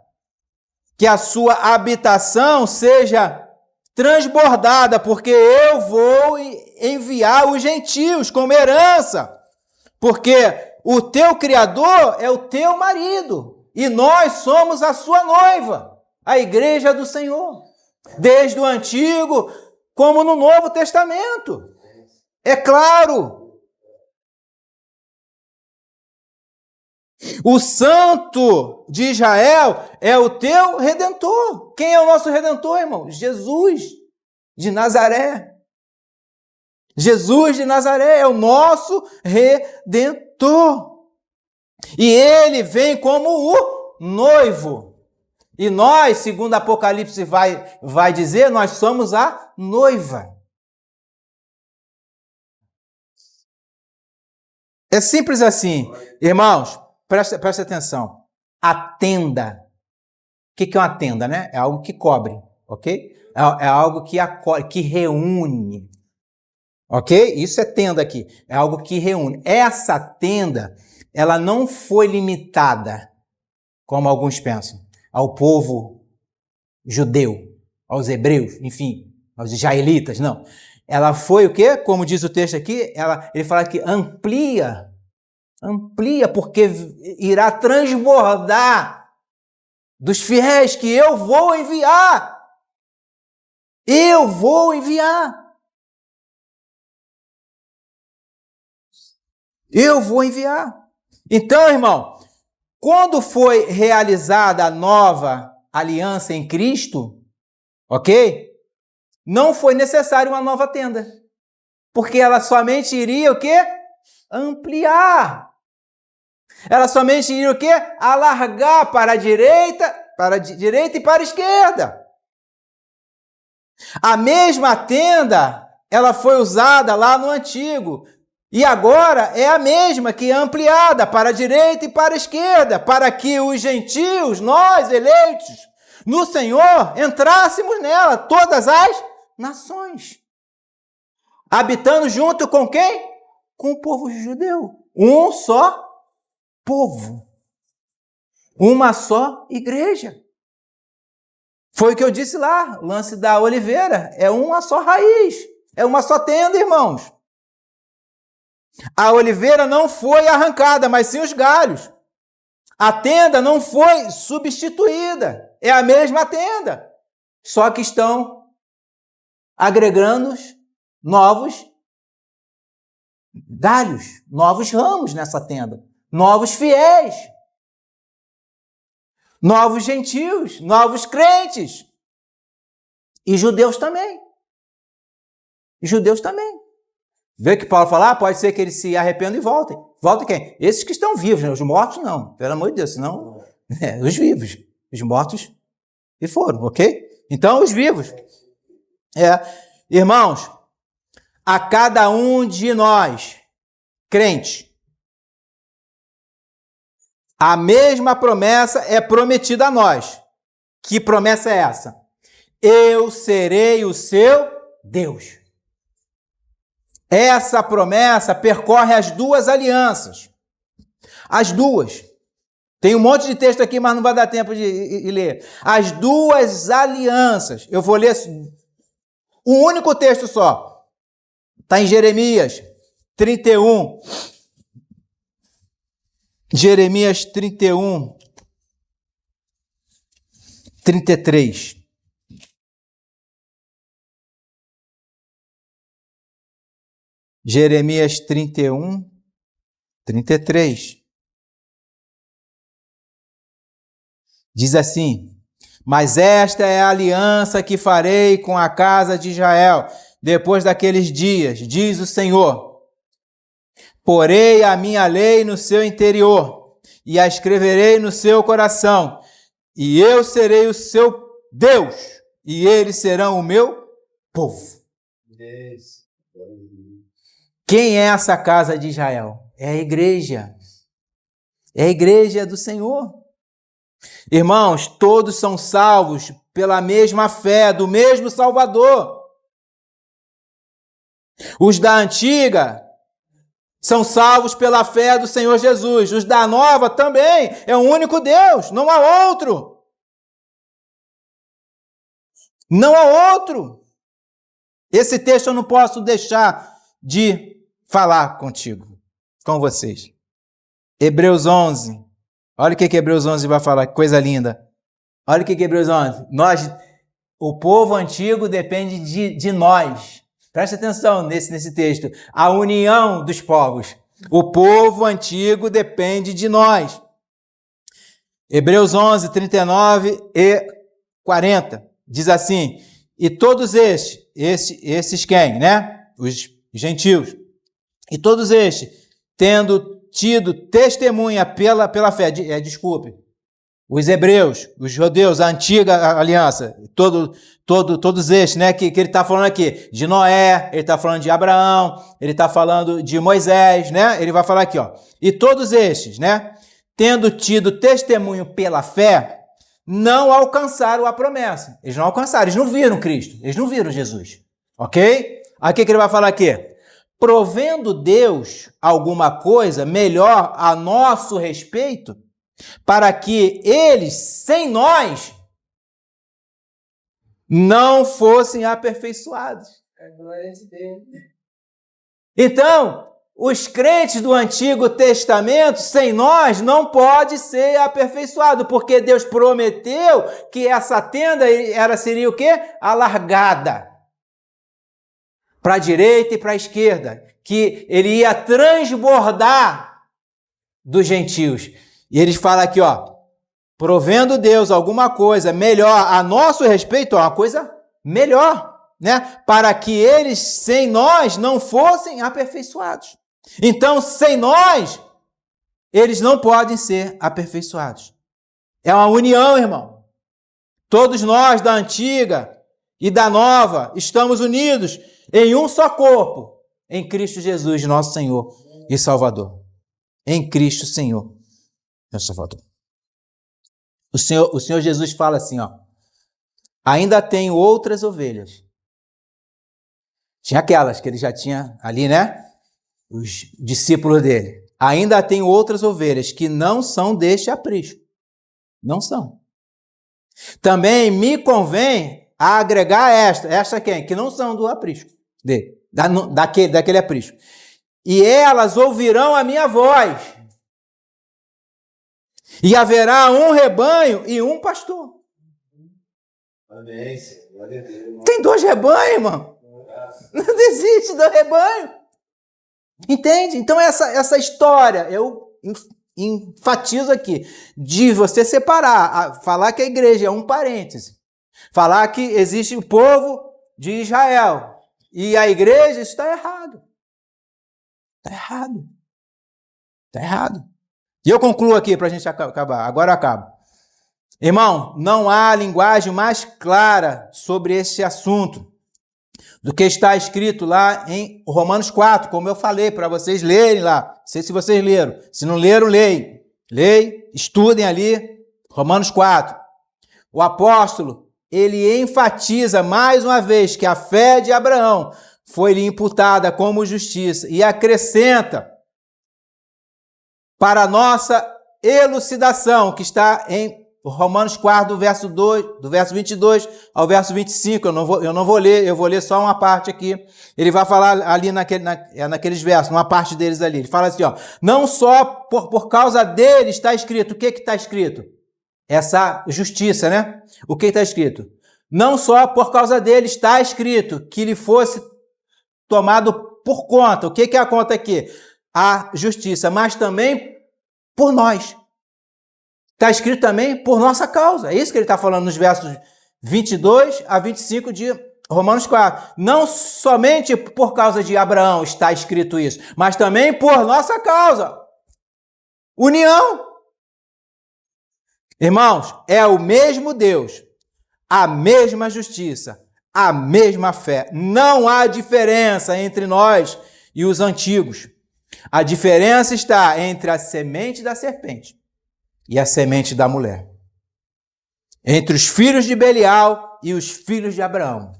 que a sua habitação seja transbordada, porque eu vou enviar os gentios como herança, porque o teu Criador é o teu marido, e nós somos a sua noiva, a igreja do Senhor, desde o Antigo como no Novo Testamento. É claro. O Santo de Israel é o teu Redentor. Quem é o nosso Redentor, irmão? Jesus de Nazaré. Jesus de Nazaré é o nosso Redentor. E ele vem como o noivo. E nós, segundo Apocalipse vai dizer, nós somos a noiva. É simples assim. Irmãos, presta atenção. A tenda. O que é uma tenda, né? É algo que cobre, ok? É algo que reúne. Ok? Isso é tenda aqui. É algo que reúne. Essa tenda, ela não foi limitada, como alguns pensam, ao povo judeu, aos hebreus, enfim, aos israelitas, não. Ela foi o quê? Como diz o texto aqui, ele fala que amplia, porque irá transbordar dos fiéis que eu vou enviar. Eu vou enviar. Eu vou enviar. Então, irmão, quando foi realizada a nova aliança em Cristo, ok? Não foi necessário uma nova tenda. Porque ela somente iria o quê? Ampliar. Ela somente iria o quê? Alargar para a direita e para a esquerda. A mesma tenda, ela foi usada lá no antigo. E agora é a mesma, que é ampliada para a direita e para a esquerda, para que os gentios, nós eleitos no Senhor, entrássemos nela, todas as nações. Habitando junto com quem? Com o povo judeu. Um só povo. Uma só igreja. Foi o que eu disse lá, o lance da oliveira. É uma só raiz. É uma só tenda, irmãos. A oliveira não foi arrancada, mas sim os galhos. A tenda não foi substituída. É a mesma tenda. Só que estão agregando novos galhos, novos ramos nessa tenda. Novos fiéis. Novos gentios, novos crentes. E judeus também. Judeus também. Vê que Paulo fala, pode ser que eles se arrependam e voltem. Voltem quem? Esses que estão vivos, né? Os mortos não, pelo amor de Deus, senão os vivos. Os mortos e foram, ok? Então, os vivos. Irmãos, a cada um de nós, crente, a mesma promessa é prometida a nós. Que promessa é essa? Eu serei o seu Deus. Essa promessa percorre as duas alianças. As duas. Tem um monte de texto aqui, mas não vai dar tempo de ler. As duas alianças. Eu vou ler um único texto só. Está em Jeremias 31. Jeremias 31, 33. Jeremias 31, 33. Diz assim: mas esta é a aliança que farei com a casa de Israel depois daqueles dias, diz o Senhor. Porei a minha lei no seu interior e a escreverei no seu coração, e eu serei o seu Deus, e eles serão o meu povo. Quem é essa casa de Israel? É a igreja. É a igreja do Senhor. Irmãos, todos são salvos pela mesma fé, do mesmo Salvador. Os da antiga são salvos pela fé do Senhor Jesus. Os da nova também. É um único Deus, não há outro. Não há outro. Esse texto eu não posso deixar de falar contigo, com vocês. Hebreus 11. Olha o que Hebreus 11 vai falar, que coisa linda. Olha o que Hebreus 11. O povo antigo depende de nós. Presta atenção nesse texto. A união dos povos. O povo antigo depende de nós. Hebreus 11, 39 e 40. Diz assim: e todos estes quem, né? Os gentios. E todos estes, tendo tido testemunha pela fé, desculpe, os hebreus, os judeus, a antiga aliança, todos estes, né, que ele está falando aqui, de Noé, ele está falando de Abraão, ele está falando de Moisés, né, ele vai falar aqui, ó, e todos estes, né, tendo tido testemunho pela fé, não alcançaram a promessa. Eles não alcançaram, eles não viram Cristo, eles não viram Jesus, ok? Aqui que ele vai falar aqui, provendo Deus alguma coisa melhor a nosso respeito, para que eles, sem nós, não fossem aperfeiçoados. Glória a Deus. Então, os crentes do Antigo Testamento, sem nós, não pode ser aperfeiçoado, porque Deus prometeu que essa tenda seria o quê? Alargada para a direita e para a esquerda, que ele ia transbordar dos gentios. E eles falam aqui, ó, provendo Deus alguma coisa melhor a nosso respeito, ó, uma coisa melhor, né? Para que eles, sem nós, não fossem aperfeiçoados. Então, sem nós, eles não podem ser aperfeiçoados. É uma união, irmão. Todos nós, da antiga e da nova, estamos unidos em um só corpo, em Cristo Jesus, nosso Senhor e Salvador. Em Cristo, Senhor, meu Salvador. O Senhor Jesus fala assim, ó, ainda tenho outras ovelhas. Tinha aquelas que ele já tinha ali, né? Os discípulos dele. Ainda tenho outras ovelhas que não são deste aprisco. Não são. Também me convém a agregar esta quem? Que não são do aprisco dele, daquele aprisco. E elas ouvirão a minha voz. E haverá um rebanho e um pastor. Amém, Senhor. Glória a Deus. Tem 2 rebanhos, irmão. Não desiste do rebanho. Entende? Então essa história, eu enfatizo aqui, de você separar, falar que a igreja é um parêntese, falar que existe o povo de Israel e a igreja, isso está errado. Está errado. Está errado. E eu concluo aqui para a gente acabar. Agora eu acabo. Irmão, não há linguagem mais clara sobre esse assunto do que está escrito lá em Romanos 4, como eu falei, para vocês lerem lá. Não sei se vocês leram. Se não leram, leiam. Leiam, estudem ali, Romanos 4. O apóstolo, ele enfatiza mais uma vez que a fé de Abraão foi-lhe imputada como justiça e acrescenta para a nossa elucidação, que está em Romanos 4, do verso 22 ao verso 25, eu não vou ler, eu vou ler só uma parte aqui. Ele vai falar ali naqueles versos, uma parte deles ali. Ele fala assim, ó, não só por causa dele está escrito. O que está escrito? Essa justiça, né? O que está escrito? Não só por causa dele está escrito que lhe fosse tomado por conta. O que é a conta aqui? A justiça, mas também por nós. Está escrito também por nossa causa. É isso que ele está falando nos versos 22 a 25 de Romanos 4. Não somente por causa de Abraão está escrito isso, mas também por nossa causa. União. Irmãos, é o mesmo Deus, a mesma justiça, a mesma fé. Não há diferença entre nós e os antigos. A diferença está entre a semente da serpente e a semente da mulher. Entre os filhos de Belial e os filhos de Abraão.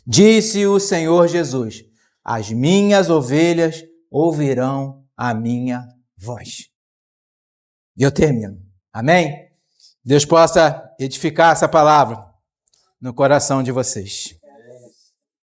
Disse o Senhor Jesus, as minhas ovelhas ouvirão a minha voz. E eu termino. Amém? Deus possa edificar essa palavra no coração de vocês.